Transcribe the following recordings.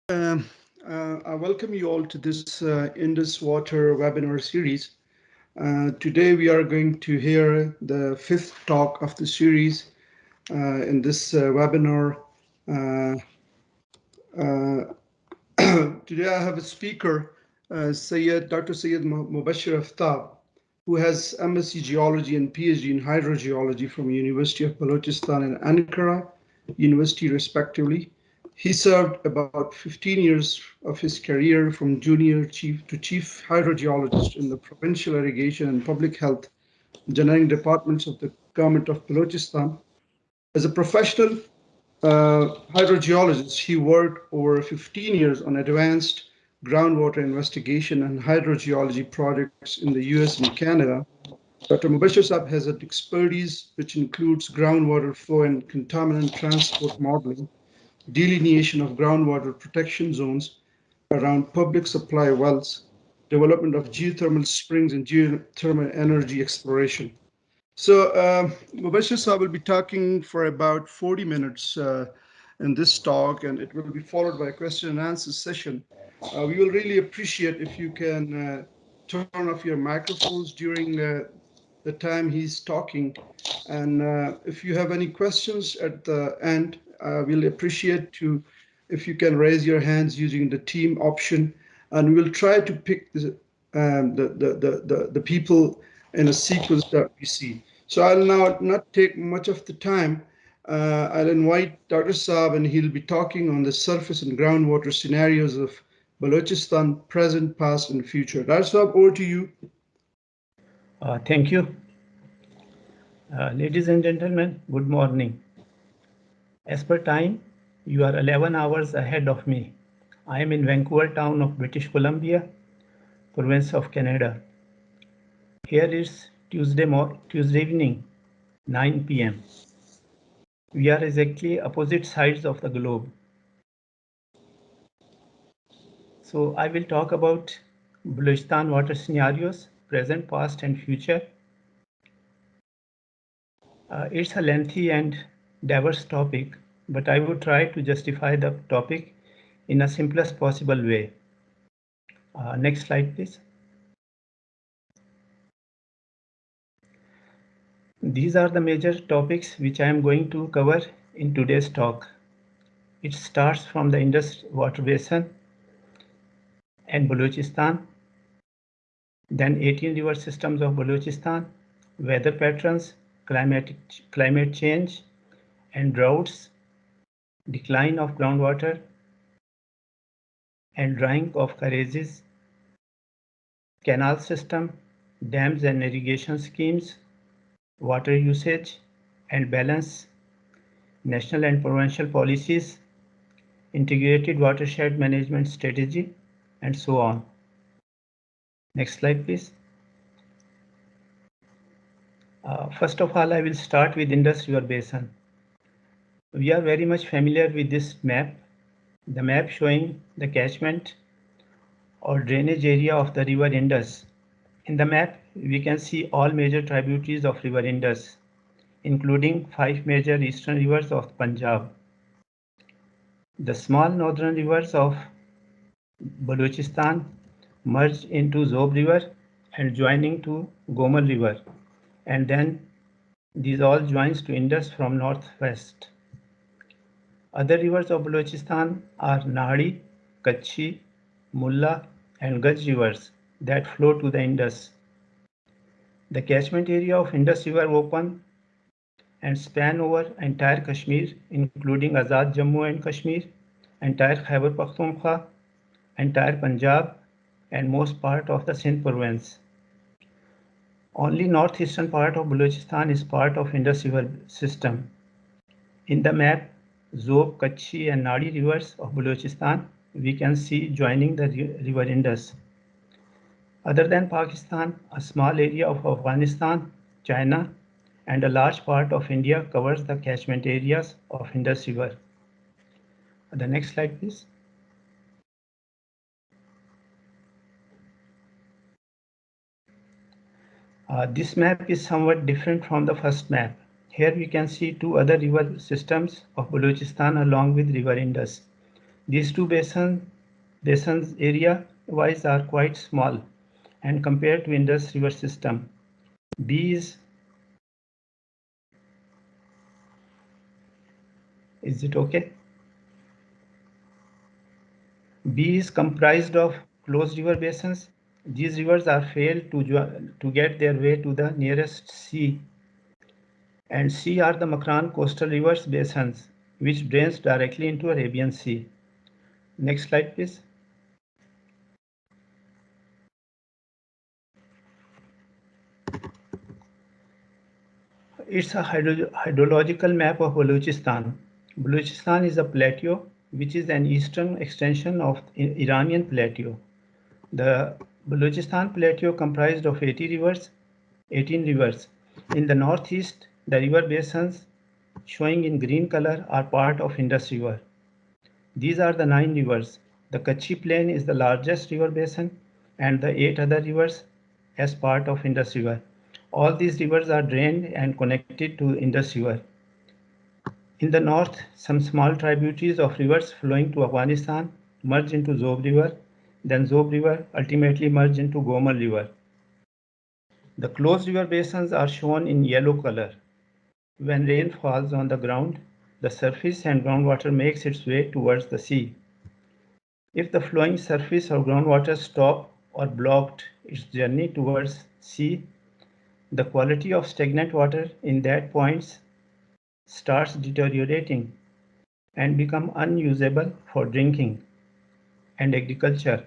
Um, I welcome you all to this Indus Water webinar series. Today we are going to hear the fifth talk of the series in this webinar. Uh, uh, Today I have a speaker, Dr. Syed Mobasher Aftab, who has MSc Geology and PhD in Hydrogeology from University of Balochistan and Ankara University respectively. He served about 15 years of his career from junior chief to chief hydrogeologist in the provincial irrigation and public health engineering departments of the government of Balochistan. As a professional hydrogeologist, he worked over 15 years on advanced groundwater investigation and hydrogeology projects in the US and Canada. Dr. Mobasher Saab has an expertise which includes groundwater flow and contaminant transport modeling, delineation of groundwater protection zones around public supply wells, development of geothermal springs, and geothermal energy exploration. So Mubashir Saab will be talking for about 40 minutes in this talk, and it will be followed by a question and answer session. We will really appreciate if you can turn off your microphones during the time he's talking. And if you have any questions at the end, we'll appreciate to if you can raise your hands using the team option, and we'll try to pick the people in a sequence that we see. So I'll now not take much of the time. I'll invite Dr. Saab, and he'll be talking on the surface and groundwater scenarios of Balochistan, present, past, and future. Dr. Saab, over to you. Thank you. Ladies and gentlemen, good morning. As per time, you are 11 hours ahead of me. I am in Vancouver town of British Columbia, province of Canada. Here is Tuesday evening, 9 p.m. We are exactly opposite sides of the globe. So I will talk about Balochistan water scenarios, present, past, and future. It's a lengthy and diverse topic, but I would try to justify the topic in a simplest possible way. Next slide, please. These are the major topics which I am going to cover in today's talk. It starts from the Indus water basin and Balochistan, then 18 river systems of Balochistan, weather patterns, climate change and droughts, decline of groundwater and drying of Cariz, canal system, dams and irrigation schemes, water usage and balance, national and provincial policies, integrated watershed management strategy, and so on. Next slide, please. First of all, I will start with Indus River Basin. We are very much familiar with this map, the map showing the catchment or drainage area of the river Indus. In the map, we can see all major tributaries of river Indus, including 5 major eastern rivers of Punjab. The small northern rivers of Balochistan merge into Zob River and joining to Gomal River, and then these all joins to Indus from northwest. Other rivers of Balochistan are Nahdi, Kachhi, Mulla and Gaj rivers that flow to the Indus. The catchment area of Indus River open and span over entire Kashmir, including Azad Jammu and Kashmir, entire Khyber Pakhtunkhwa, entire Punjab, and most part of the Sindh province. Only northeastern part of Balochistan is part of Indus River system. In the map, Zob, Kachhi, and Nahdi rivers of Balochistan, we can see joining the river Indus. Other than Pakistan, a small area of Afghanistan, China, and a large part of India covers the catchment areas of Indus River. The next slide, please. This map is somewhat different from the first map. Here we can see 2 other river systems of Balochistan along with river Indus. These two basins area-wise are quite small, and compared to Indus River system, B is it okay? B is comprised of closed river basins. These rivers are failed to get their way to the nearest sea, and C are the Makran coastal rivers basins, which drains directly into Arabian Sea. Next slide, please. It's a hydrological map of Balochistan. Balochistan is a plateau which is an eastern extension of Iranian plateau. The Balochistan plateau comprised of 18 rivers. In the northeast, the river basins showing in green color are part of Indus River. These are the 9 rivers. The Kachi Plain is the largest river basin and the 8 other rivers as part of Indus River. All these rivers are drained and connected to Indus River. In the north, some small tributaries of rivers flowing to Afghanistan merge into Zob River, then Zob River ultimately merge into Gomal River. The closed river basins are shown in yellow color. When rain falls on the ground, the surface and groundwater makes its way towards the sea. If the flowing surface or groundwater stopped or blocked its journey towards sea, the quality of stagnant water in that point starts deteriorating and become unusable for drinking and agriculture.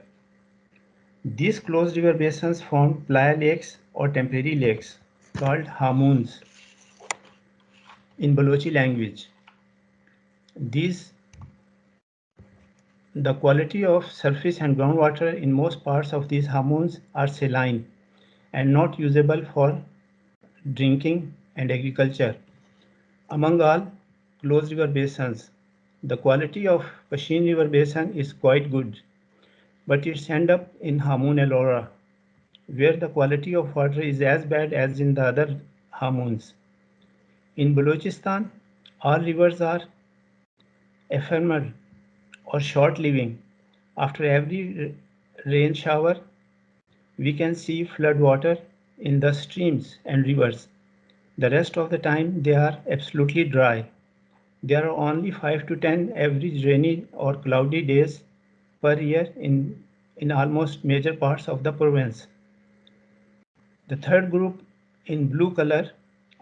These closed river basins form playa lakes or temporary lakes called hamoons in Balochi language. The quality of surface and groundwater in most parts of these hamoons are saline and not usable for drinking and agriculture. Among all closed river basins, the quality of Pashin River Basin is quite good, but it's end up in Hamoon Ellora, where the quality of water is as bad as in the other Hamoons. In Balochistan, all rivers are ephemeral or short-living. After every rain shower, we can see flood water in the streams and rivers. The rest of the time, they are absolutely dry. There are only 5 to 10 average rainy or cloudy days per year in almost major parts of the province. The third group in blue color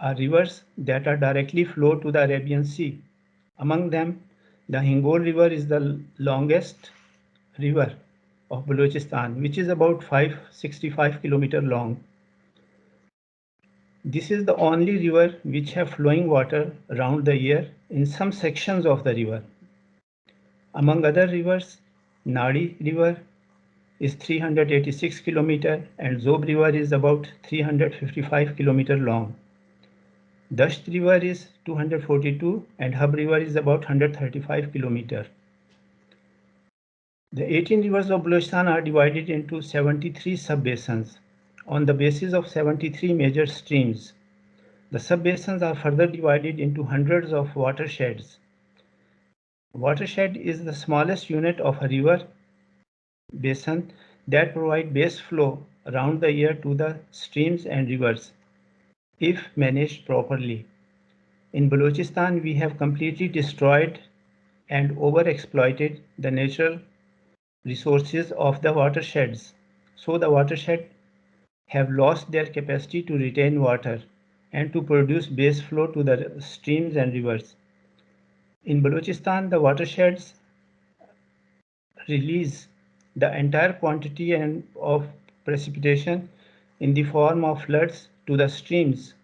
are rivers that are directly flow to the Arabian Sea. Among them, the Hingol River is the longest river of Balochistan, which is about 565 km long. This is the only river which have flowing water around the year in some sections of the river. Among other rivers, Nadi River is 386 km and Zob River is about 355 km long. Dasht River is 242 and Hub River is about 135 km. The 18 rivers of Balochistan are divided into 73 sub-basins on the basis of 73 major streams. The sub-basins are further divided into hundreds of watersheds. Watershed is the smallest unit of a river basin that provide base flow around the year to the streams and rivers, if managed properly. In Balochistan, we have completely destroyed and overexploited the natural resources of the watersheds. So the watershed have lost their capacity to retain water and to produce base flow to the streams and rivers. In Balochistan, the watersheds release the entire quantity of precipitation in the form of floods to the streams.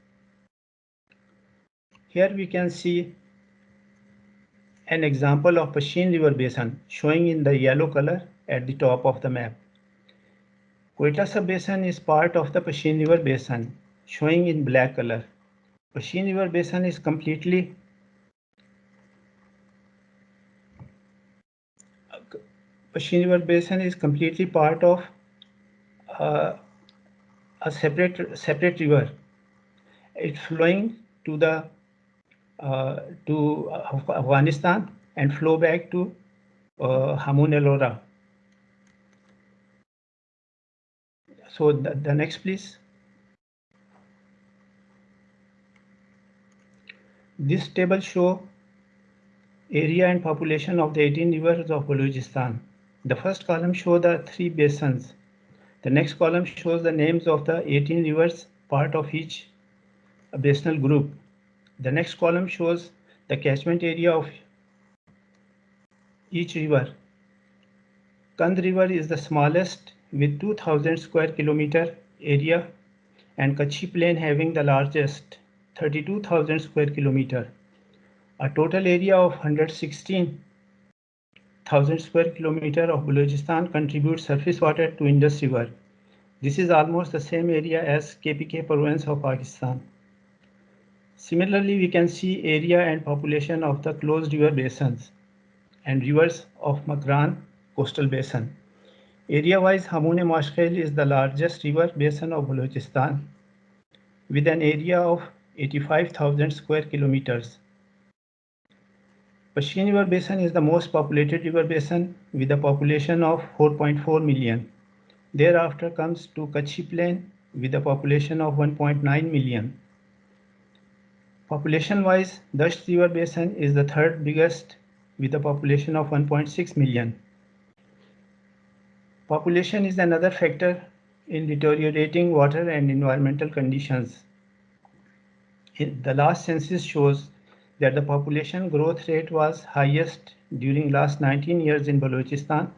Here we can see an example of Pashin River Basin showing in the yellow color at the top of the map. Quetta Sub-Basin is part of the Pashin River Basin showing in black color. Pashin River Basin is completely part of a separate river. It's flowing to Afghanistan and flow back to Hamun Elora. So the next, please. This table shows area and population of the 18 rivers of Balochistan. The first column shows the 3 basins. The next column shows the names of the 18 rivers, part of each basinal group. The next column shows the catchment area of each river. Kand River is the smallest with 2000 square kilometer area, and Kutchi Plain having the largest 32,000 square kilometer. A total area of 116,000 square kilometer of Balochistan contributes surface water to Indus River. This is almost the same area as KPK province of Pakistan. Similarly, we can see area and population of the closed river basins and rivers of Makran coastal basin. Area-wise, Hamun Mashkhel is the largest river basin of Balochistan with an area of 85,000 square kilometers. Pashin River Basin is the most populated river basin with a population of 4.4 million. Thereafter comes to Kutchi Plain with a population of 1.9 million. Population-wise, Dasht River Basin is the third biggest with a population of 1.6 million. Population is another factor in deteriorating water and environmental conditions. The last census shows that the population growth rate was highest during last 19 years in Balochistan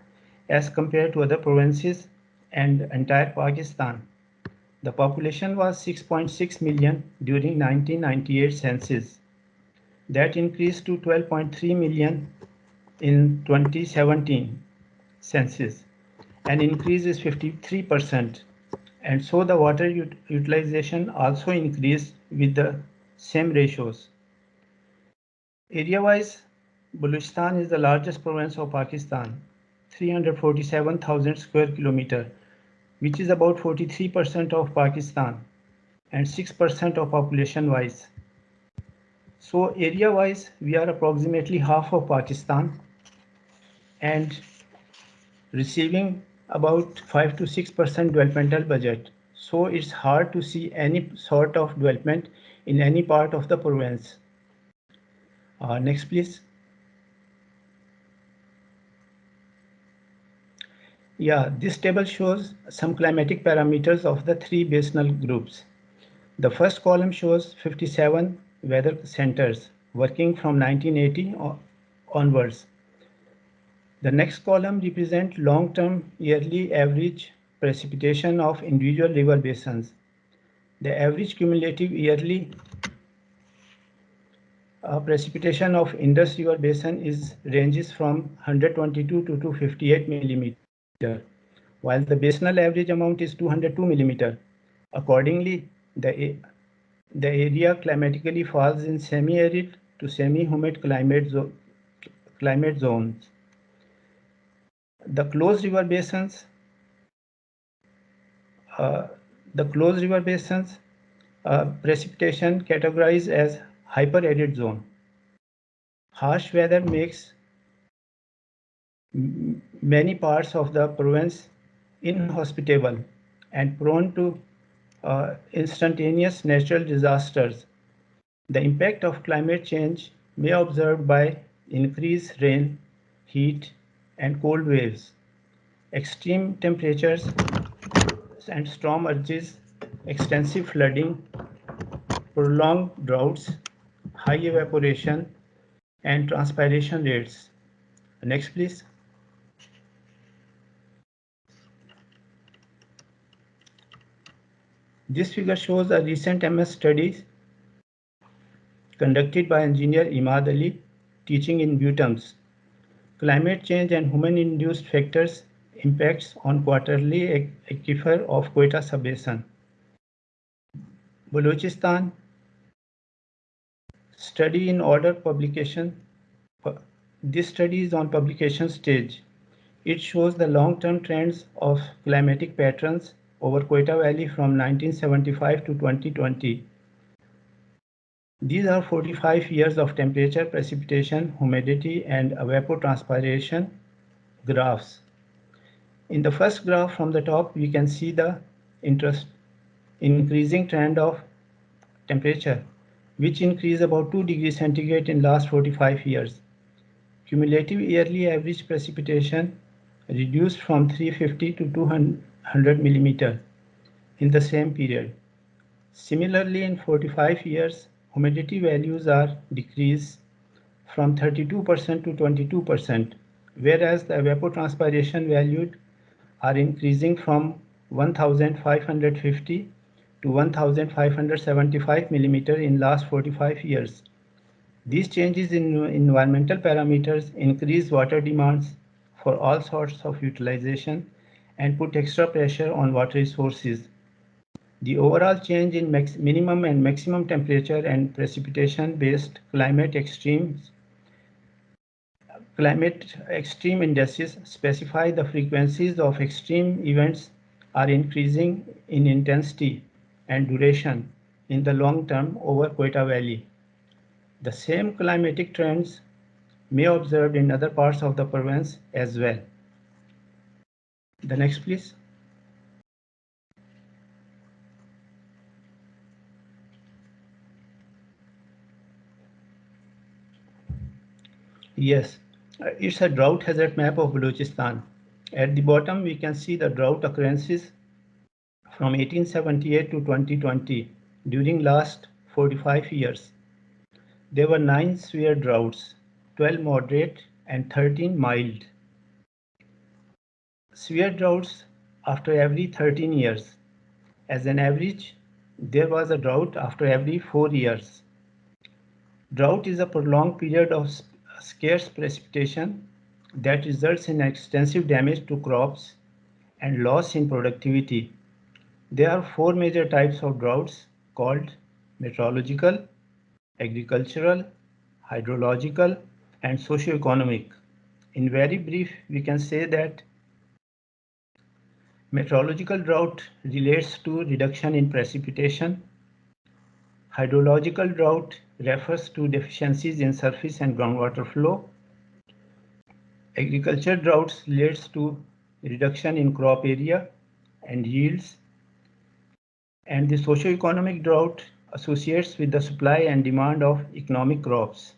as compared to other provinces and entire Pakistan. The population was 6.6 million during 1998 census. That increased to 12.3 million in 2017 census. An increase is 53%. And so the water utilization also increased with the same ratios. Area-wise, Balochistan is the largest province of Pakistan, 347,000 square kilometer, which is about 43% of Pakistan and 6% of population-wise. So area-wise, we are approximately half of Pakistan and receiving about 5 to 6% developmental budget. So it's hard to see any sort of development in any part of the province. Next, please. Yeah, this table shows some climatic parameters of the 3 basinal groups. The first column shows 57 weather centers working from 1980 onwards. The next column represents long-term yearly average precipitation of individual river basins. The average cumulative yearly precipitation of Indus River Basin ranges from 122 to 258 millimeter, while the basinal average amount is 202 millimeter. Accordingly, the area climatically falls in semi-arid to semi-humid climate zones. The closed river basins precipitation categorized as hyper-arid zone. Harsh weather makes many parts of the province inhospitable and prone to instantaneous natural disasters. The impact of climate change may be observed by increased rain, heat, and cold waves, extreme temperatures and storm urges, extensive flooding, prolonged droughts, high evaporation, and transpiration rates. Next, please. This figure shows a recent MS study conducted by engineer Imad Ali, teaching in Butams. Climate change and human-induced factors impacts on quarterly aquifer of Quetta subbasin. Balochistan study in order publication. This study is on publication stage. It shows the long-term trends of climatic patterns over Quetta Valley from 1975 to 2020. These are 45 years of temperature, precipitation, humidity, and evapotranspiration graphs. In the first graph from the top, we can see the increasing trend of temperature, which increased about 2 degrees centigrade in last 45 years. Cumulative yearly average precipitation reduced from 350 to 200 millimeter in the same period. Similarly, in 45 years, humidity values are decreased from 32% to 22%, whereas the evapotranspiration values are increasing from 1550 to 1575 millimeter in last 45 years. These changes in environmental parameters increase water demands for all sorts of utilization and put extra pressure on water resources. The overall change in minimum and maximum temperature and precipitation based climate extreme indices specify the frequencies of extreme events are increasing in intensity and duration in the long term over Quetta Valley. The same climatic trends may be observed in other parts of the province as well. The next, please. Yes, it's a drought hazard map of Balochistan. At the bottom, we can see the drought occurrences from 1878 to 2020 during last 45 years. There were 9 severe droughts, 12 moderate and 13 mild. Severe droughts after every 13 years. As an average, there was a drought after every 4 years. Drought is a prolonged period of scarce precipitation that results in extensive damage to crops and loss in productivity. There are 4 major types of droughts called meteorological, agricultural, hydrological, and socio-economic. In very brief, we can say that meteorological drought relates to reduction in precipitation. Hydrological drought refers to deficiencies in surface and groundwater flow. Agriculture droughts relates to reduction in crop area and yields. And the socio-economic drought associates with the supply and demand of economic crops.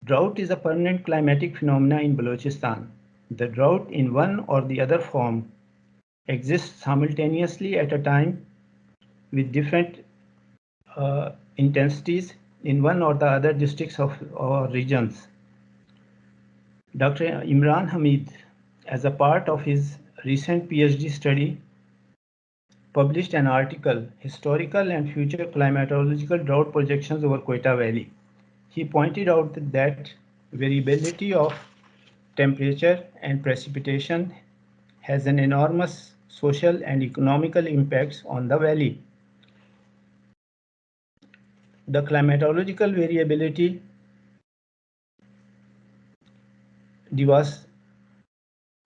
Drought is a permanent climatic phenomena in Balochistan. The drought in one or the other form exists simultaneously at a time with different intensities in one or the other districts of or regions. Dr. Imran Hamid, as a part of his recent PhD study, published an article, Historical and Future Climatological Drought Projections over Quetta Valley. He pointed out that variability of temperature and precipitation has an enormous social and economical impacts on the valley. The climatological variability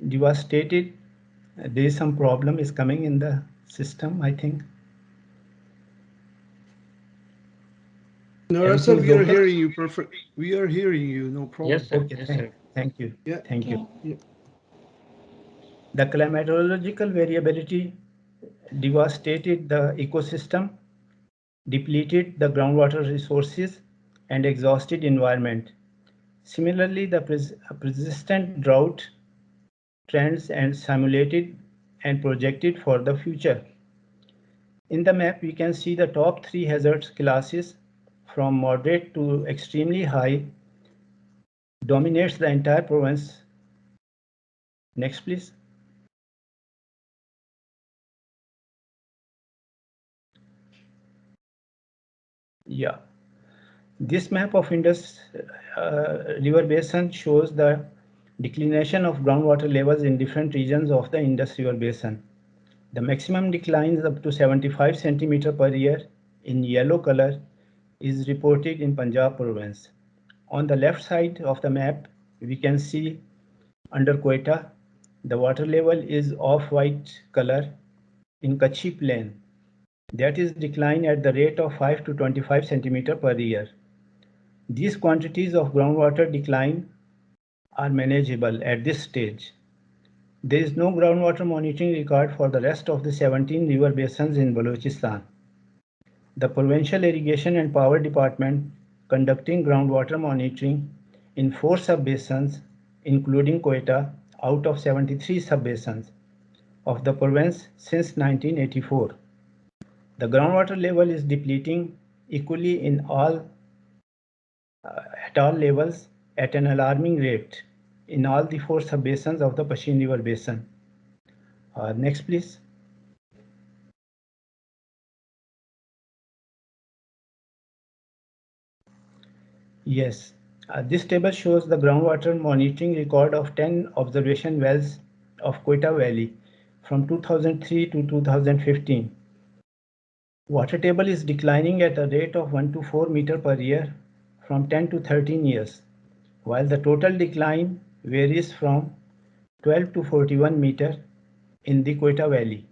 devastated. There is some problem is coming in the system, I think. No, sir, we are hearing you perfect. We are hearing you, no problem. Yes, sir. Okay, Yes, sir. thank you. Yeah. Thank you. Yeah. The climatological variability devastated the ecosystem, depleted the groundwater resources, and exhausted environment. Similarly, the persistent drought trends and simulated and projected for the future. In the map, we can see the top 3 hazard classes from moderate to extremely high dominates the entire province. Next, please. Yeah. This map of Indus River Basin shows the declination of groundwater levels in different regions of the Indus River Basin. The maximum declines up to 75 centimeter per year in yellow color is reported in Punjab province. On the left side of the map, we can see under Quetta, the water level is off-white color in Kutchi Plain. That is decline at the rate of 5 to 25 centimeter per year. These quantities of groundwater decline are manageable at this stage. There is no groundwater monitoring record for the rest of the 17 river basins in Balochistan. The Provincial Irrigation and Power Department conducting groundwater monitoring in 4 sub-basins, including Quetta, out of 73 sub-basins of the province since 1984. The groundwater level is depleting equally at all levels at an alarming rate in all the 4 sub-basins of the Pashin River Basin. Next, please. Yes, this table shows the groundwater monitoring record of 10 observation wells of Quetta Valley from 2003 to 2015. Water table is declining at a rate of 1 to 4 meter per year from 10 to 13 years, while the total decline varies from 12 to 41 meter in the Quetta Valley.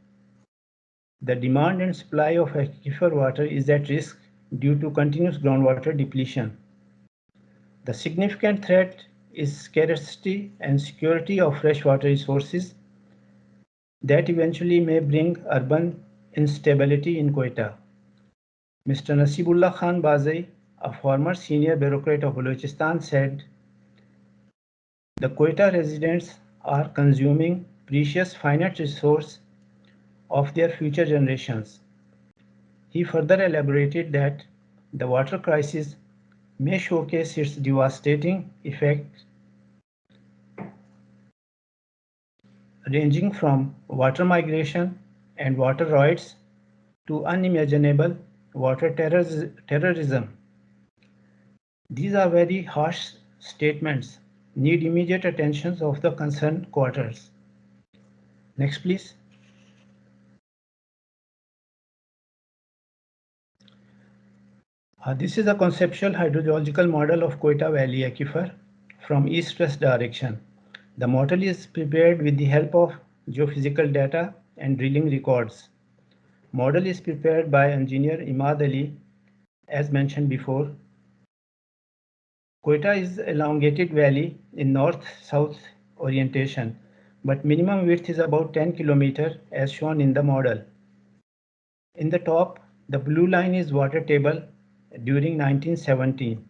The demand and supply of aquifer water is at risk due to continuous groundwater depletion. The significant threat is scarcity and security of freshwater resources that eventually may bring urban instability in Quetta. Mr. Nasibullah Khan Bazai, a former senior bureaucrat of Balochistan, said, "The Quetta residents are consuming precious finite resource of their future generations." He further elaborated that the water crisis may showcase its devastating effect ranging from water migration and water riots to unimaginable water terrorism. These are very harsh statements, need immediate attention of the concerned quarters. Next, please. This is a conceptual hydrological model of Quetta Valley aquifer from east-west direction. The model is prepared with the help of geophysical data and drilling records. Model is prepared by engineer Imad Ali, as mentioned before. Quetta is elongated valley in north-south orientation, but minimum width is about 10 km as shown in the model. In the top, the blue line is water table during 1917.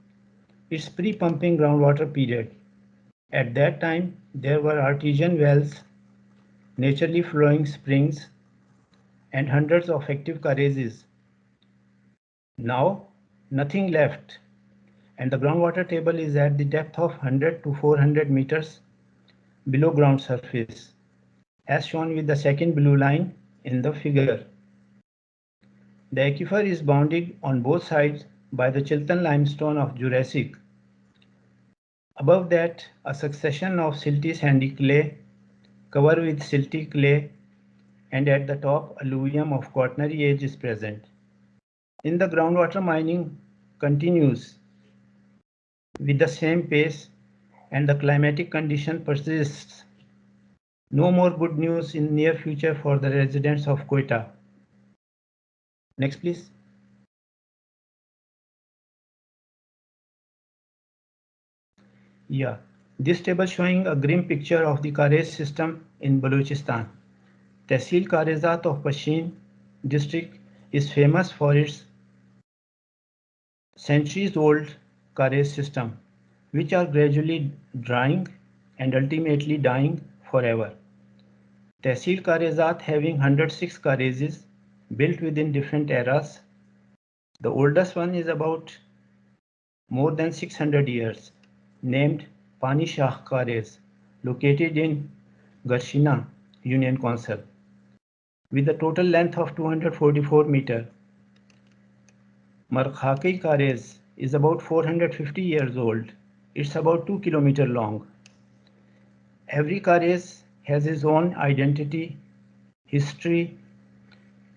Its pre-pumping groundwater period. At that time, there were artesian wells, naturally flowing springs, and hundreds of active Carizes. Now, nothing left, and the groundwater table is at the depth of 100 to 400 meters below ground surface, as shown with the second blue line in the figure. The aquifer is bounded on both sides by the Chiltern limestone of Jurassic. Above that, a succession of silty sandy clay covered with silty clay, and at the top, alluvium of Quaternary age is present. In the groundwater mining continues with the same pace and the climatic condition persists. No more good news in near future for the residents of Quetta. Next, please. Yeah, this table showing a grim picture of the Cariz system in Balochistan. Tehsil Karizat of Pashin district is famous for its centuries-old Cariz system, which are gradually drying and ultimately dying forever. Tehsil Karizat having 106 Carizes built within different eras. The oldest one is about more than 600 years, named Pani Shah Cariz, located in Garshina Union Council, with a total length of 244 meters. Markhaki Cariz is about 450 years old. It's about 2 kilometers long. Every Cariz has its own identity, history,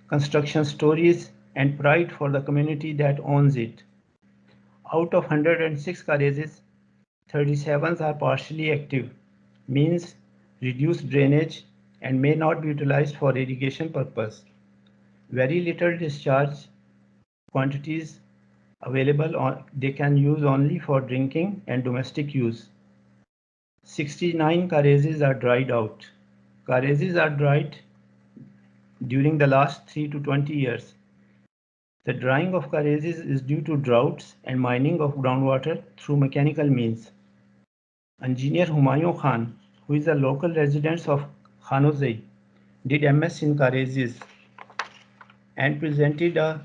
construction stories, and pride for the community that owns it. Out of 106 Carizes, 37 are partially active, means reduced drainage and may not be utilized for irrigation purpose. Very little discharge quantities available, they can use only for drinking and domestic use. 69 Carizes are dried out. Carizes are dried during the last 3 to 20 years. The drying of Carizes is due to droughts and mining of groundwater through mechanical means. Engineer Humayun Khan, who is a local resident of Khanozai, did MS in Carizes and presented a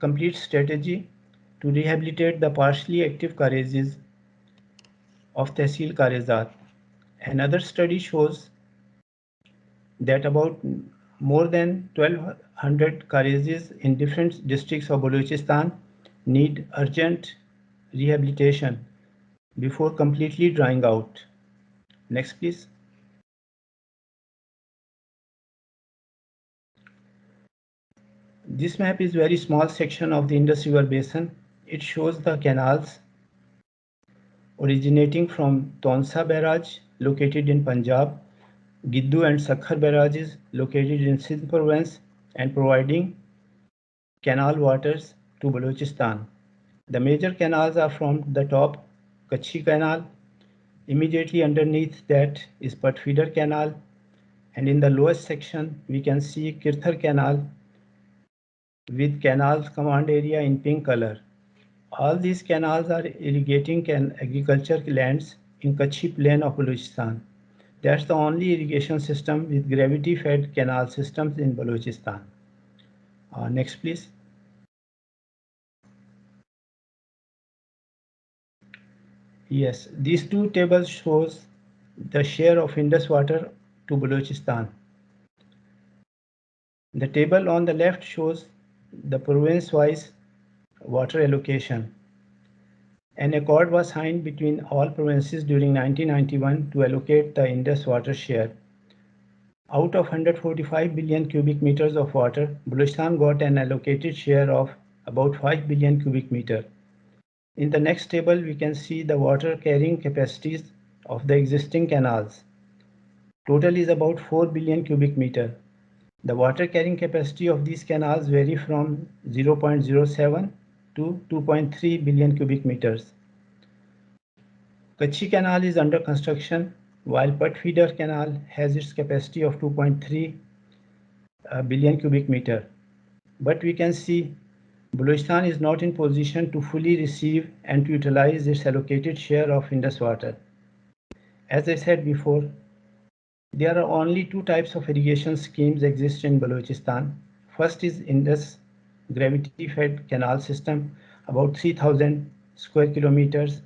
complete strategy to rehabilitate the partially active Carizes of Tehsil Karizat. Another study shows that about more than 1200 Carizes in different districts of Balochistan need urgent rehabilitation before completely drying out. Next, please. This map is very small section of the Indus River Basin. It shows the canals originating from Tonsa Barrage located in Punjab, Giddu and Sakhar barrages located in Sindh province and providing canal waters to Balochistan. The major canals are from the top Kachhi Canal, immediately underneath that is Patfeeder Canal, and in the lowest section we can see Kirthar Canal with canal command area in pink color. All these canals are irrigating agriculture lands in Kachhi plain of Balochistan. That's the only irrigation system with gravity-fed canal systems in Balochistan. Next, please. Yes, these two tables shows the share of Indus water to Balochistan. The table on the left shows the province-wise water allocation. An accord was signed between all provinces during 1991 to allocate the Indus water share. Out of 145 billion cubic meters of water, Balochistan got an allocated share of about 5 billion cubic meter. In the next table, we can see the water carrying capacities of the existing canals. Total is about 4 billion cubic meter. The water carrying capacity of these canals vary from 0.07 to 2.3 billion cubic meters. Kachhi Canal is under construction, while Patfeeder Canal has its capacity of 2.3 billion cubic meter. But we can see Balochistan is not in position to fully receive and to utilize its allocated share of Indus water. As I said before, there are only two types of irrigation schemes exist in Balochistan. First is Indus gravity-fed canal system, about 3,000 square kilometers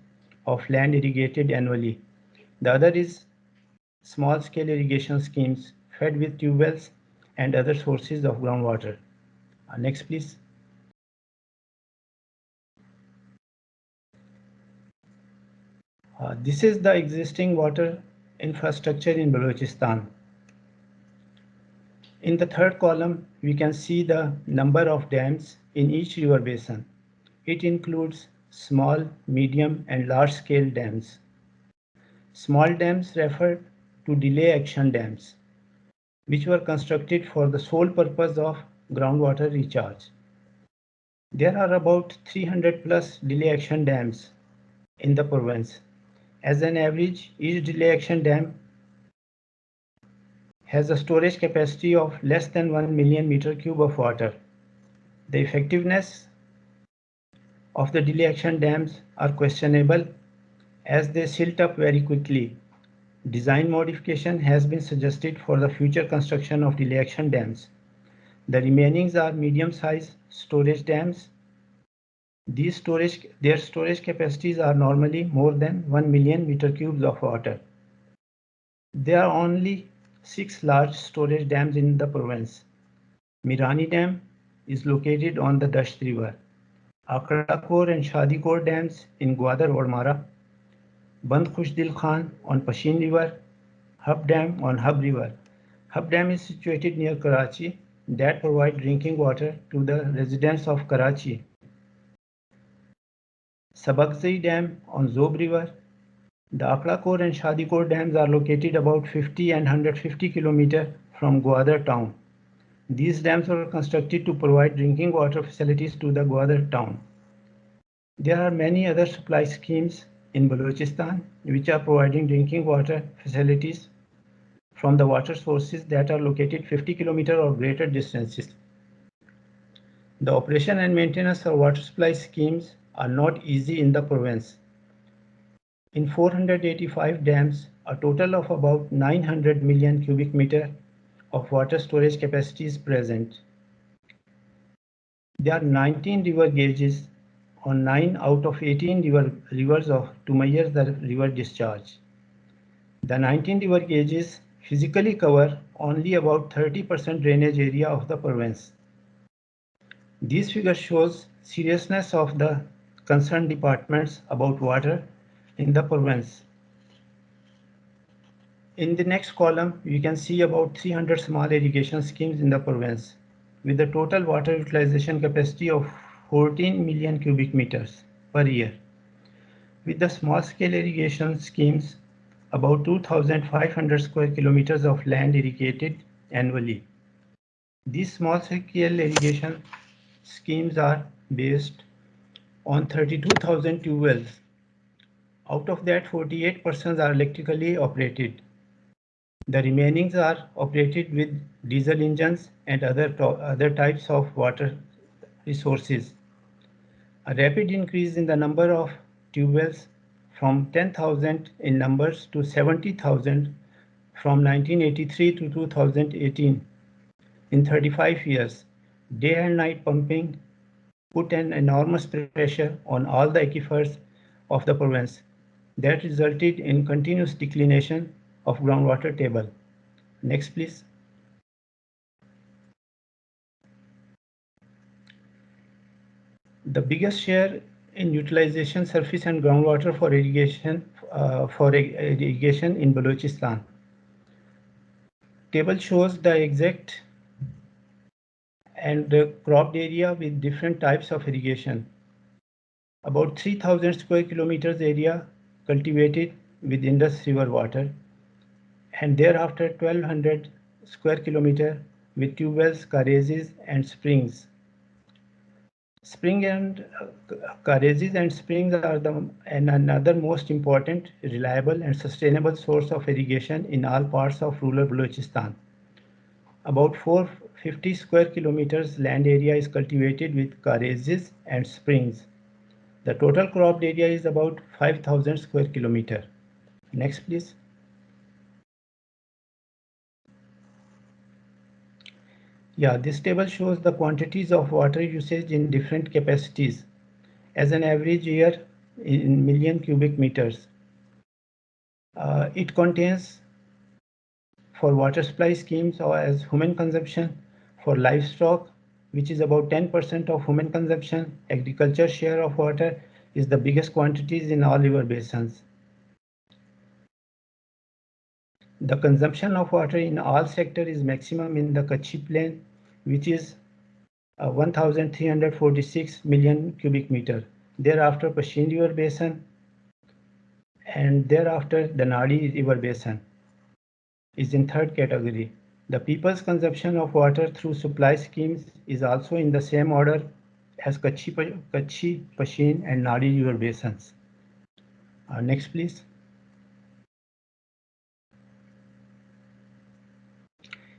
of land irrigated annually. The other is small-scale irrigation schemes fed with tube wells and other sources of groundwater. Next, please. This is the existing water infrastructure in Balochistan. In the third column, we can see the number of dams in each river basin. It includes small, medium, and large-scale dams. Small dams refer to delay action dams, which were constructed for the sole purpose of groundwater recharge. There are about 300 plus delay action dams in the province. As an average, each delay action dam has a storage capacity of less than 1 million meter cube of water. The effectiveness of the delay action dams are questionable as they silt up very quickly. Design modification has been suggested for the future construction of delay action dams. The remainings are medium-sized storage dams. Their storage capacities are normally more than 1 million meter cubes of water. There are only 6 large storage dams in the province. Mirani Dam is located on the Dasht River. Akrakor and Shadikor dams in Gwadar Ormara. Band Khushdil Khan on Pashin River. Hub Dam on Hub River. Hub Dam is situated near Karachi that provide drinking water to the residents of Karachi. Sabakzai Dam on Zob River. The Akrakor and Shadikor dams are located about 50 and 150 km from Gwadar town. These dams were constructed to provide drinking water facilities to the Gwadar town. There are many other supply schemes in Balochistan, which are providing drinking water facilities from the water sources that are located 50 km or greater distances. The operation and maintenance of water supply schemes are not easy in the province. In 485 dams, a total of about 900 million cubic meter of water storage capacity is present. There are 19 river gauges on 9 out of 18 rivers to measure the river discharge. The 19 river gauges physically cover only about 30% drainage area of the province. These figures shows seriousness of the concerned departments about water in the province. In the next column, we can see about 300 small irrigation schemes in the province with a total water utilization capacity of 14 million cubic meters per year. With the small-scale irrigation schemes, about 2,500 square kilometers of land irrigated annually. These small-scale irrigation schemes are based on 32,000 tube wells. Out of that, 48% are electrically operated. The remaining are operated with diesel engines and other types of water resources. A rapid increase in the number of tube wells from 10,000 in numbers to 70,000 from 1983 to 2018 in 35 years. Day and night pumping put an enormous pressure on all the aquifers of the province that resulted in continuous declination of groundwater table. Next, please. The biggest share in utilization surface and groundwater for irrigation in Balochistan. Table shows the exact and cropped area with different types of irrigation. About 3,000 square kilometers area cultivated with Indus River water, and thereafter 1,200 square kilometer with tube wells, Carizes and springs. Spring and Carizes and springs are another most important, reliable and sustainable source of irrigation in all parts of rural Balochistan. About 450 square kilometers land area is cultivated with Carizes and springs. The total cropped area is about 5,000 square kilometer. Next, please. Yeah, this table shows the quantities of water usage in different capacities as an average year in million cubic meters. It contains for water supply schemes or as human consumption, for livestock, which is about 10% of human consumption. Agriculture share of water is the biggest quantities in all river basins. The consumption of water in all sectors is maximum in the Kutchi plain, which is 1,346 million cubic meter. Thereafter, Pashin River Basin, and thereafter the Nadi River Basin is in third category. The people's consumption of water through supply schemes is also in the same order as Kutchi, Pashin and Nadi River Basins. Next, please.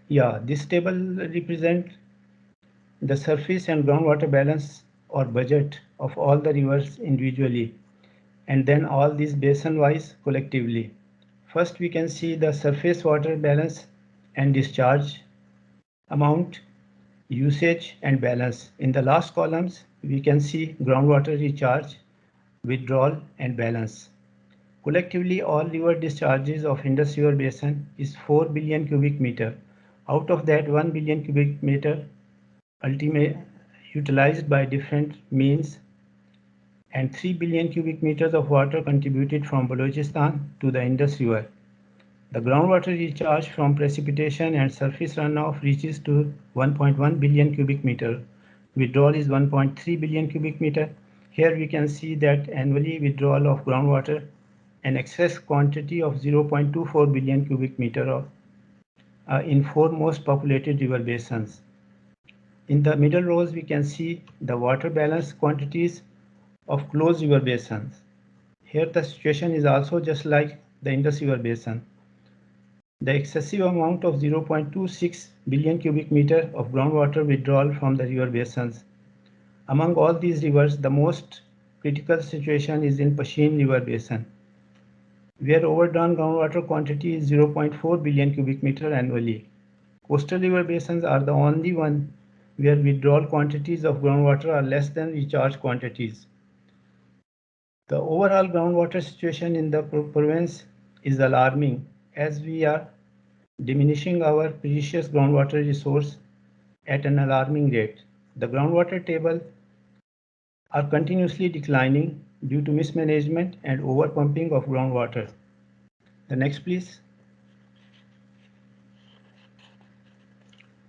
Yeah, this table represents the surface and groundwater balance or budget of all the rivers individually, and then all these basin wise collectively. First, we can see the surface water balance and discharge amount, usage and balance. In the last columns, we can see groundwater recharge, withdrawal and balance. Collectively, all river discharges of Indus River Basin is 4 billion cubic meter. Out of that, 1 billion cubic meter ultimate utilized by different means, and 3 billion cubic meters of water contributed from Balochistan to the Indus River. The groundwater recharge from precipitation and surface runoff reaches to 1.1 billion cubic meter. Withdrawal is 1.3 billion cubic meter. Here we can see that annually withdrawal of groundwater an excess quantity of 0.24 billion cubic meter in 4 most populated river basins. In the middle rows, we can see the water balance quantities of closed river basins. Here the situation is also just like the Indus River Basin. The excessive amount of 0.26 billion cubic meter of groundwater withdrawal from the river basins. Among all these rivers, the most critical situation is in Pashim River Basin, where overdrawn groundwater quantity is 0.4 billion cubic meter annually. Coastal river basins are the only one where withdrawal quantities of groundwater are less than recharge quantities. The overall groundwater situation in the province is alarming as we are diminishing our precious groundwater resource at an alarming rate. The groundwater table are continuously declining due to mismanagement and overpumping of groundwater. The next, please.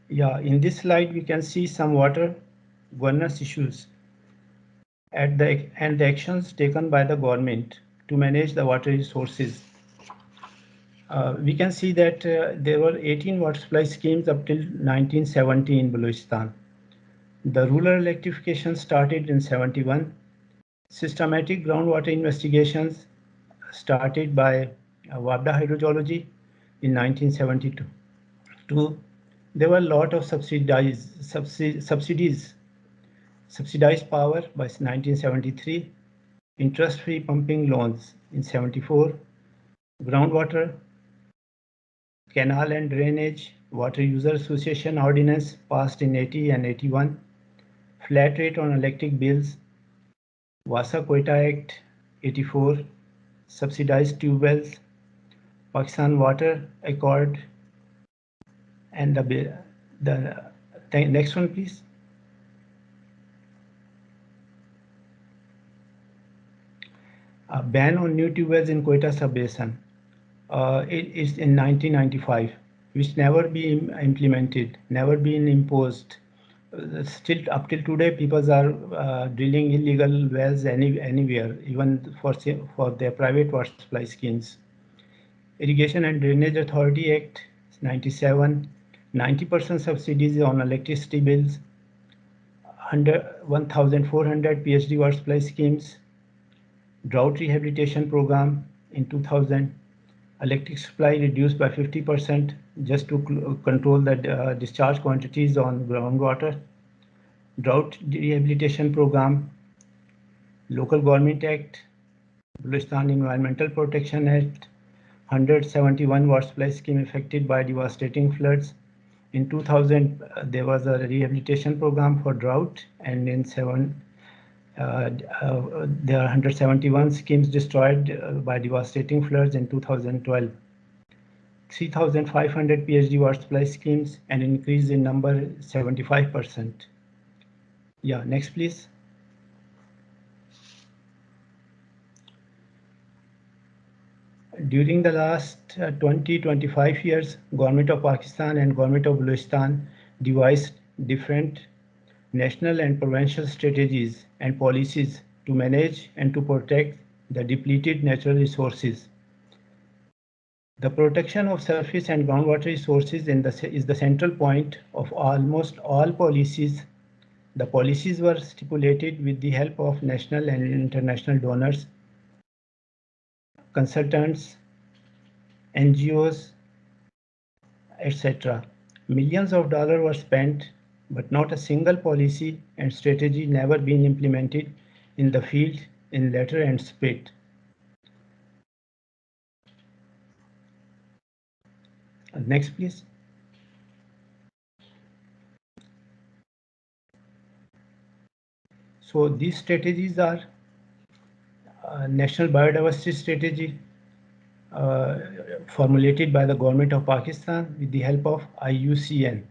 Yeah, in this slide we can see some water governance issues and the actions taken by the government to manage the water resources. We can see that there were 18 water supply schemes up till 1970 in Balochistan. The rural electrification started in 71. Systematic groundwater investigations started by Wabda Hydrology in 1972. There were a lot of subsidized power by 1973, interest-free pumping loans in 74, groundwater, canal and drainage, water user association ordinance passed in 80 and 81, flat rate on electric bills, Wasa Quetta Act 84, subsidized tube wells, Pakistan Water Accord, and the next one, please. A ban on new tube wells in Quetta sub-basin. It is in 1995, which never been implemented, never been imposed. Still up till today, people are drilling illegal wells anywhere, even for their private water supply schemes. Irrigation and Drainage Authority Act 97, 90% subsidies on electricity bills, 1,400 PhD water supply schemes, drought rehabilitation program in 2000, electric supply reduced by 50% just to control the discharge quantities on groundwater, drought rehabilitation program, local government act, Balochistan Environmental Protection Act, 171 water supply scheme affected by devastating floods. In 2000, there was a rehabilitation program for drought, and in there are 171 schemes destroyed by devastating floods in 2012. 3,500 PhD water supply schemes, an increase in number 75%. Yeah, next please. During the last 20-25 years, Government of Pakistan and Government of Balochistan devised different national and provincial strategies and policies to manage and to protect the depleted natural resources. The protection of surface and groundwater resources is the central point of almost all policies. The policies were stipulated with the help of national and international donors, consultants, NGOs, etc. Millions of dollars were spent, but not a single policy and strategy never been implemented in the field in letter and spirit. Next, please. So these strategies are National Biodiversity Strategy formulated by the Government of Pakistan with the help of IUCN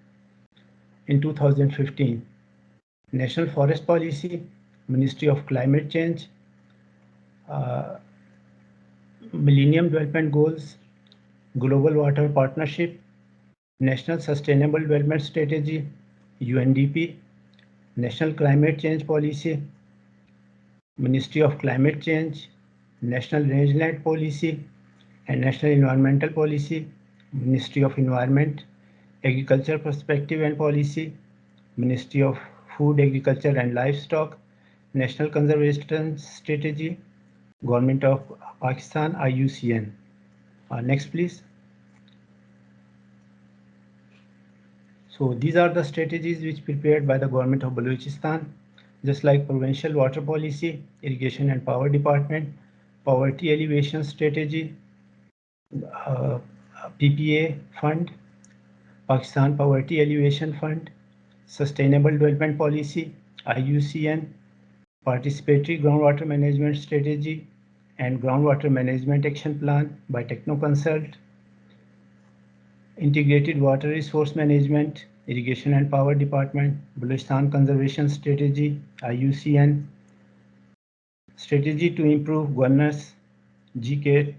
in 2015. National Forest Policy, Ministry of Climate Change, Millennium Development Goals, Global Water Partnership, National Sustainable Development Strategy, UNDP, National Climate Change Policy, Ministry of Climate Change, National Rangeland Policy, and National Environmental Policy, Ministry of Environment, Agriculture Perspective and Policy, Ministry of Food, Agriculture and Livestock, National Conservation Strategy, Government of Pakistan, IUCN. Next, please. So these are the strategies which prepared by the government of Balochistan, just like provincial water policy, irrigation and power department, poverty elevation strategy, uh, PPA fund, Pakistan Poverty Alleviation Fund, Sustainable Development Policy, IUCN, Participatory Groundwater Management Strategy, and Groundwater Management Action Plan by Technoconsult, Integrated Water Resource Management, Irrigation and Power Department, Balochistan Conservation Strategy, IUCN, Strategy to Improve Governance, GKW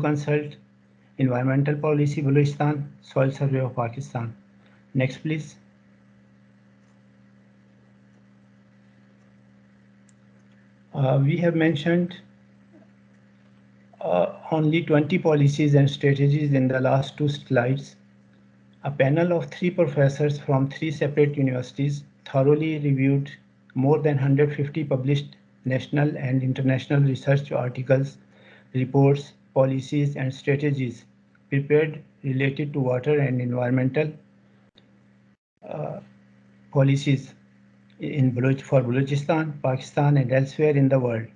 Consult, Environmental Policy Balochistan, Soil Survey of Pakistan. Next, please. We have mentioned only 20 policies and strategies in the last two slides. A panel of 3 professors from 3 separate universities thoroughly reviewed more than 150 published national and international research articles, reports, policies, and strategies prepared related to water and environmental policies for Balochistan, Pakistan, and elsewhere in the world.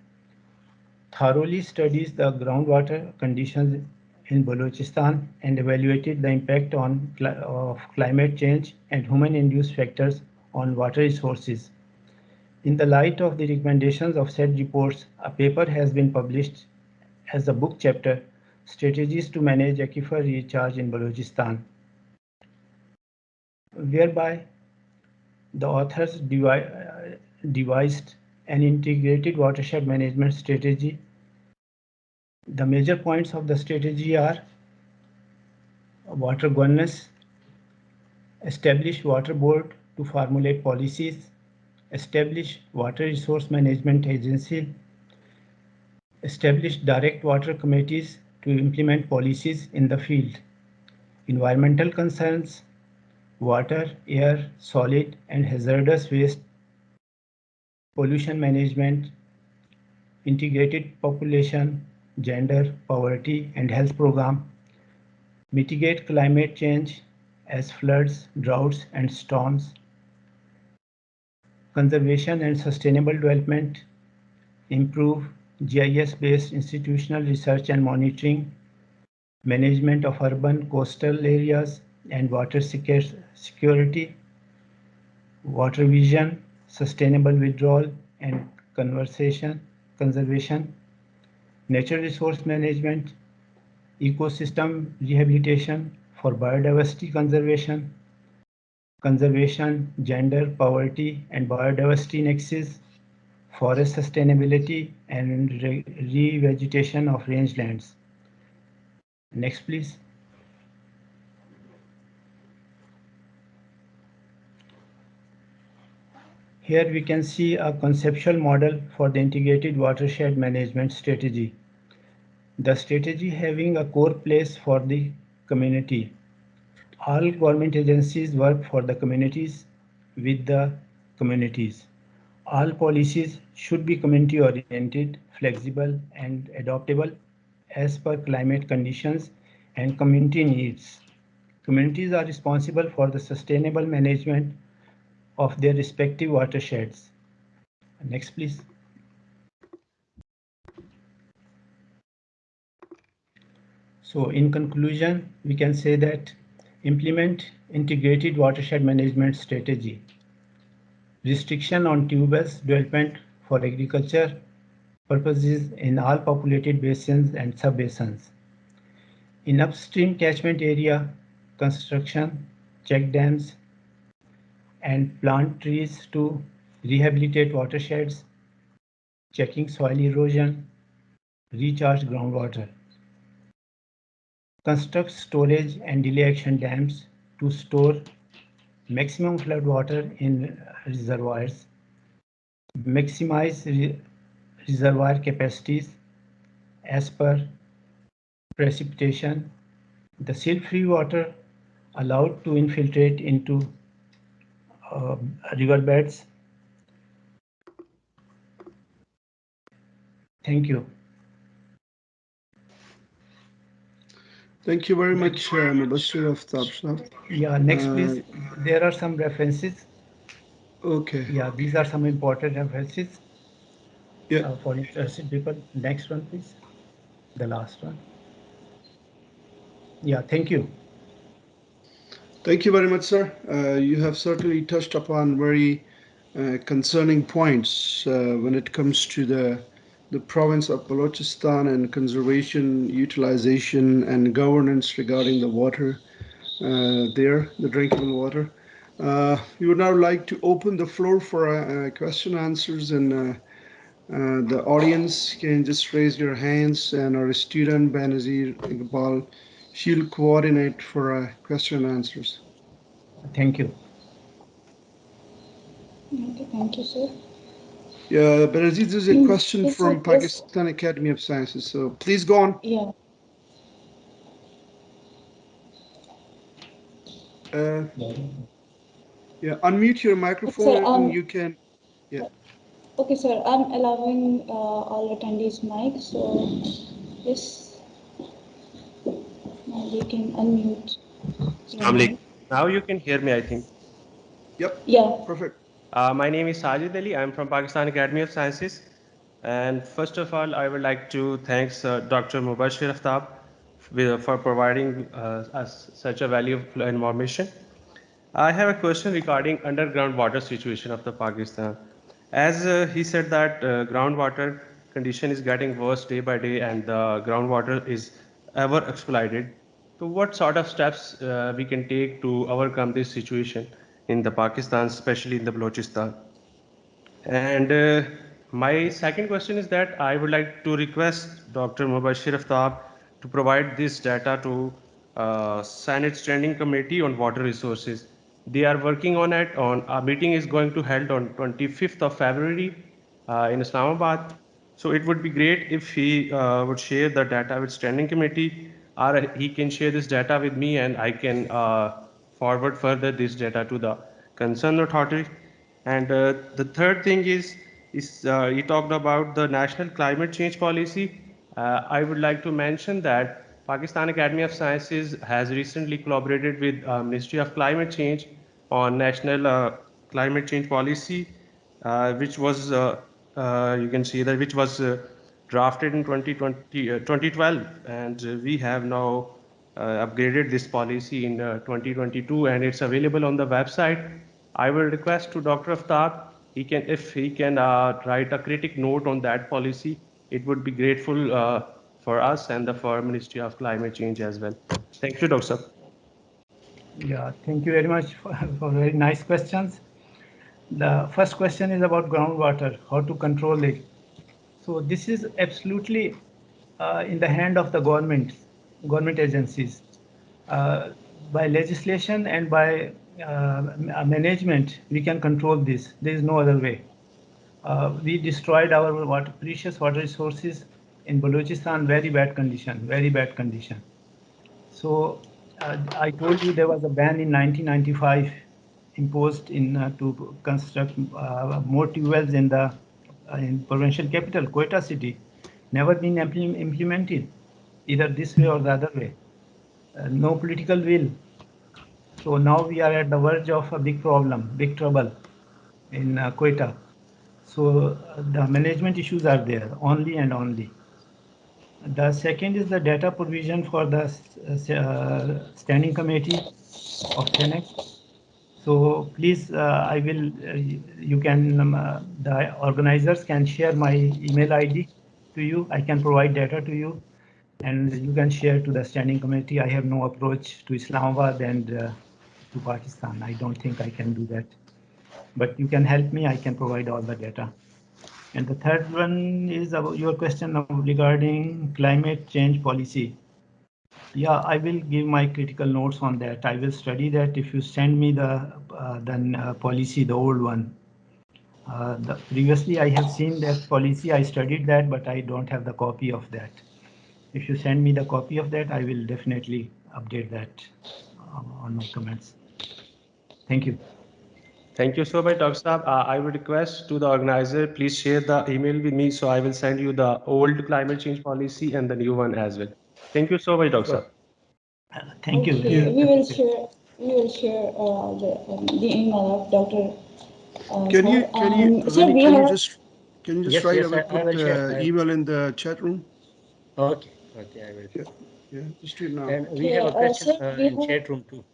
Thoroughly studies the groundwater conditions in Balochistan and evaluated the impact of climate change and human-induced factors on water resources. In the light of the recommendations of said reports, a paper has been published as a book chapter, Strategies to Manage Aquifer Recharge in Balochistan, whereby the authors devised an integrated watershed management strategy. The major points of the strategy are water governance, establish water board to formulate policies, establish water resource management agency, establish direct water committees to implement policies in the field, environmental concerns, water, air, solid and hazardous waste, pollution management, integrated population, gender, poverty and health program, mitigate climate change as floods, droughts and storms, conservation and sustainable development, improve GIS-based institutional research and monitoring, management of urban coastal areas and water security, water vision, sustainable withdrawal and conservation, nature resource management, ecosystem rehabilitation for biodiversity conservation, gender, poverty and biodiversity nexus, forest sustainability and revegetation of rangelands. Next, please. Here we can see a conceptual model for the integrated watershed management strategy. The strategy having a core place for the community. All government agencies work for the communities with the communities. All policies should be community oriented, flexible and adaptable as per climate conditions and community needs. Communities are responsible for the sustainable management of their respective watersheds. Next, please. So in conclusion, we can say that implement integrated watershed management strategy. Restriction on tube wells development for agriculture purposes in all populated basins and sub-basins. In upstream catchment area, construction, check dams, and plant trees to rehabilitate watersheds, checking soil erosion, recharge groundwater. Construct storage and delay action dams to store maximum flood water in reservoirs. Maximize reservoir capacities as per precipitation. The silt-free water allowed to infiltrate into riverbeds. Thank you. Thank you very much, Mobasher Aftab. Yeah, next please. There are some references. Okay. Yeah, these are some important references Yeah. for interested people. Next one, please. The last one. Yeah, thank you. Thank you very much, sir. You have certainly touched upon very concerning points when it comes to the province of Balochistan and conservation, utilization, and governance regarding the water there, the drinkable water. We would now like to open the floor for question answers, and the audience can just raise your hands, and our student Benazir Iqbal, she'll coordinate for question and answers. Thank you. Okay, thank you, sir. Yeah, Benazir, this is a question Yes, sir, from yes. Pakistan Academy of Sciences. So please go on. Yeah. Yeah, unmute your microphone Sir, and you can. Yeah. okay, sir, I'm allowing all attendees mic, so yes, now you can unmute your mic. Now you can hear me, I think. Yep. Yeah. Perfect. My name is Sajid Ali. I'm from Pakistan Academy of Sciences. And first of all, I would like to thank Dr. Mobasher Aftab for providing us such a valuable information. I have a question regarding underground water situation of the Pakistan. As he said that groundwater condition is getting worse day by day and the groundwater is ever exploited. So what sort of steps we can take to overcome this situation in the Pakistan, especially in the Balochistan? And my second question is that I would like to request Dr. Mubashir Aftab to provide this data to Senate Standing Committee on Water Resources. They are working on it. On a meeting is going to held on 25th of February in Islamabad. So it would be great if he would share the data with Standing Committee, or he can share this data with me, and I can forward further this data to the concerned authority. And the third thing is he talked about the national climate change policy. I would like to mention that Pakistan Academy of Sciences has recently collaborated with Ministry of Climate Change on national climate change policy, which was you can see that which was drafted in 2012, and we have now upgraded this policy in 2022, and it's available on the website. I will request to Dr. Aftab, if he can write a critic note on that policy, it would be grateful for us and for Ministry of Climate Change as well. Thank you, Dr. Yeah, thank you very much for very nice questions. The first question is about groundwater, how to control it. So this is absolutely in the hand of the government agencies. By legislation and by management, we can control this. There is no other way. We destroyed our precious water resources in Balochistan, very bad condition, very bad condition. So I told you there was a ban in 1995 imposed to construct more tube wells in provincial capital, Quetta city. Never been implemented, either this way or the other way. No political will. So now we are at the verge of a big problem, big trouble in Quetta. So the management issues are there, only and only. The second is the data provision for the standing committee of Senate. So please, you can, the organizers can share my email ID to you. I can provide data to you, and you can share to the standing committee. I have no approach to Islamabad and to Pakistan. I don't think I can do that. But you can help me. I can provide all the data. And the third one is about your question regarding climate change policy. Yeah, I will give my critical notes on that. I will study that. If you send me the policy, the old one. Previously, I have seen that policy. I studied that, but I don't have the copy of that. If you send me the copy of that, I will definitely update that on my comments. Thank you. Thank you so much, Dr. Saab. I would request to the organizer, please share the email with me so I will send you the old climate change policy and the new one as well. Thank you so much, Dr. Saab. Thank you. Okay, we will share. We will share the email of Dr. Can you, So we can you have. just, Yes, write, yes, I will I put will share. email in the chat room. Okay, okay, I will. Yeah, yeah, just do it now. And we have a Okay, question sir, we in have. chat room too.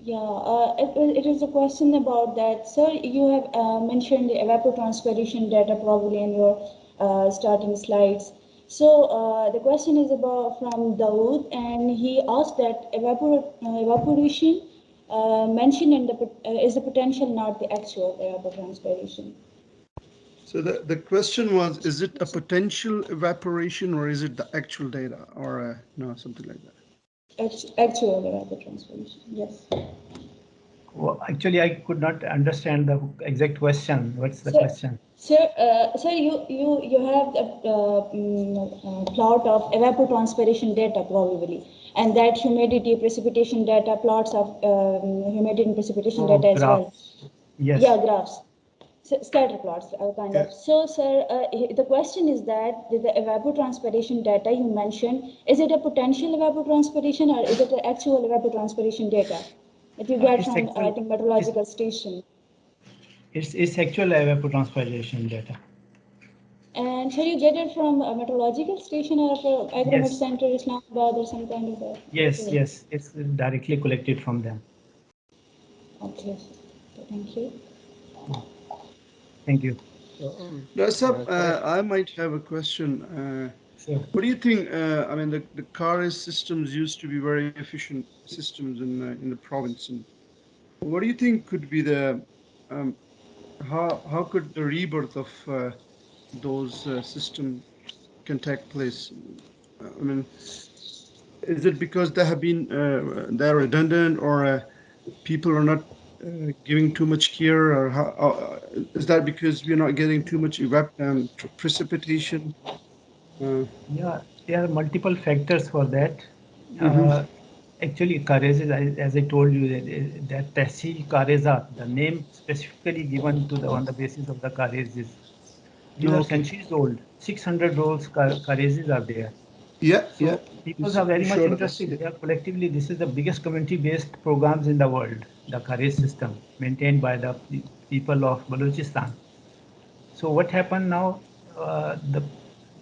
Yeah, it is a question about that. Sir, you have mentioned the evapotranspiration data probably in your starting slides. So the question is about from Dawood, and he asked that evaporation mentioned in the is the potential, not the actual evapotranspiration. So the question was, is it a potential evaporation or is it the actual data or no, something like that? Actual evapotranspiration, yes. Well, actually, I could not understand the exact question. What's the question? Sir, you have a plot of evapotranspiration data probably, and that humidity, precipitation data, plots of humidity and precipitation data as well. Yes. Yeah, graphs, scatter plots, kind of. So, sir, the question is that the evapotranspiration data you mentioned, is it a potential evapotranspiration or is it an actual evapotranspiration data that you get It's from, actual- I think, meteorological station? It's actual evapotranspiration data. And shall you get it from a meteorological station or from Agromet Yes. Center, Islamabad, or some kind of that? Yes, Okay. yes, it's directly collected from them. Okay, thank you. Thank you. I might have a question. Sure. What do you think? I mean, the Cariz systems used to be very efficient systems in the province. And what do you think could be the how could the rebirth of those systems can take place? I mean, is it because they have been they're redundant, or people are not giving too much care, or is that because we're not getting too much precipitation? Yeah, there are multiple factors for that. Mhm. Actually, Cariz is, as I told you, that Tehsil Cariza, the name specifically given to the on the basis of the Cariz is, these are Okay. centuries old. 600 rows Carizes are there. Yeah, yeah. So people are very You much showed us. interested. They are collectively, this is the biggest community-based programs in the world, the Cariz system, maintained by the people of Balochistan. So what happened now?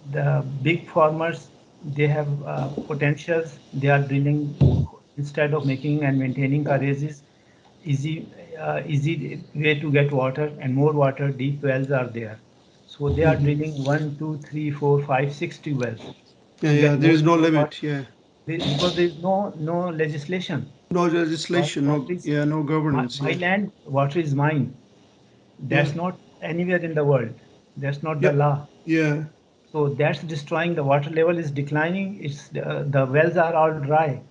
The big farmers, they have potentials. They are drilling, instead of making and maintaining Carizes, easy way to get water and more water. Deep wells are there, so they are drilling 1, 2, 3, 4, 5, 60 wells Yeah, to yeah. get There more is no and more water. limit. Yeah. Because there is no legislation. No legislation. Water is, No governance. my Yeah. land, water is mine. Yeah. That's not anywhere in the world. That's not the Yep. law. Yeah. So that's destroying. The water level is declining. It's the wells are all dry.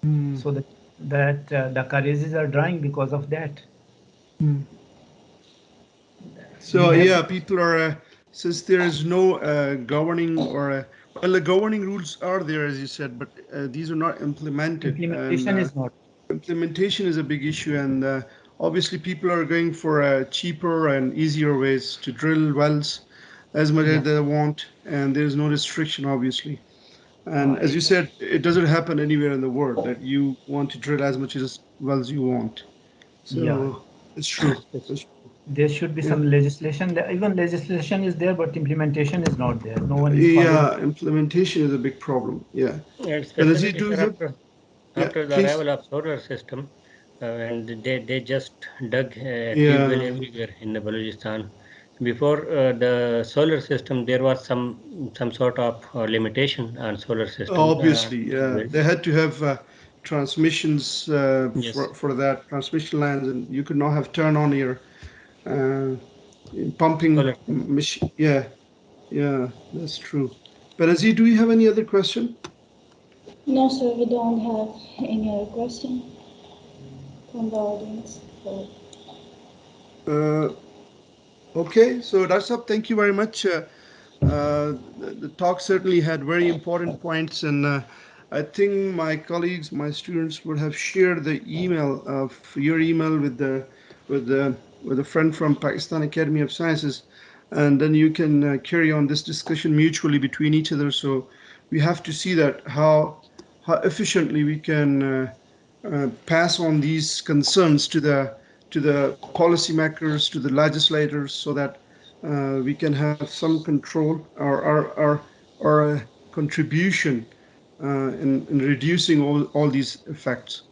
Mm. So the Carizes are drying because of that. Mm. We So have yeah, people are since there is no governing or well, the governing rules are there as you said, but these are not implemented, and implementation is not. implementation is a big issue. And obviously, people are going for cheaper and easier ways to drill wells as much Yeah. as they want, and there is no restriction, obviously. And as you It- said, it doesn't happen anywhere in the world that you want to drill as much as wells you want. yeah. So it's true. It's true. There should be Yeah. some legislation. Even legislation is there, but implementation is not there. No one is following. Yeah, implementation is a big problem. Yeah. And Benazir, specifically, do you sir, have? Yeah, after the please. arrival of solar system, and they just dug a tube well Yeah, everywhere in the Balochistan. Before the solar system, there was some sort of limitation on solar system obviously, tube yeah. wells. They had to have transmissions Yes. for that transmission lines, and you could not have turn on your uh, pumping Solar. machine. Yeah, yeah, that's true. Benazir, do you have any other question? No, sir, we don't have any other question from the audience. So, Uh, okay, so that's up. Thank you very much. The talk certainly had very important points, and I think my colleagues, my students would have shared the email of your email with a friend from Pakistan Academy of Sciences, and then you can carry on this discussion mutually between each other. So we have to see that how efficiently we can pass on these concerns to the policymakers, to the legislators, so that we can have some control or a contribution in reducing all these effects.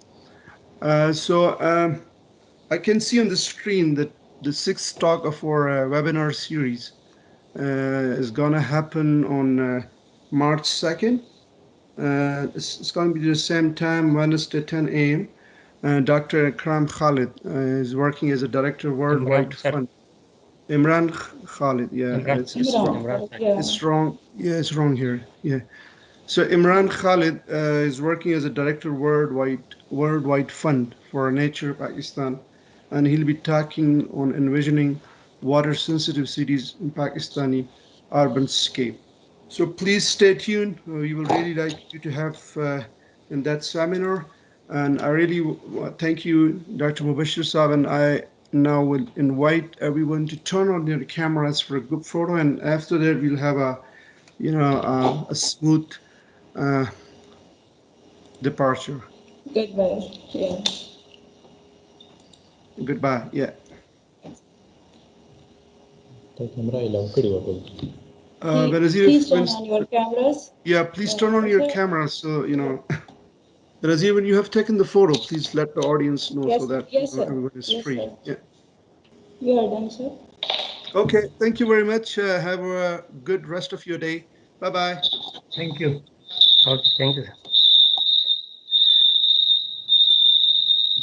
So I can see on the screen that the sixth talk of our webinar series is going to happen on March 2nd. It's going to be the same time, Wednesday, 10 a.m. Dr. Akram Khalid is working as a director of Worldwide Fund. Imran Khalid, yeah, it's wrong. It's wrong. Yeah, it's wrong here. Yeah. So Imran Khalid is working as a director Worldwide Fund for Nature Pakistan, and he'll be talking on envisioning water-sensitive cities in Pakistani urban scape. So please stay tuned. We will really like you to have in that seminar. And I really thank you, Dr. Mobasher Saab, and I now will invite everyone to turn on their cameras for a good photo. And after that, we'll have a smooth departure. Goodbye. Yeah. Goodbye. Yeah. Please turn on your cameras. Yeah, please turn on your cameras. So, Razir, when you have taken the photo, please let the audience know so that everyone is free. Sir. Yeah. You are done, sir. Okay. Thank you very much. Have a good rest of your day. Bye-bye. Thank you. Okay, thank you, sir.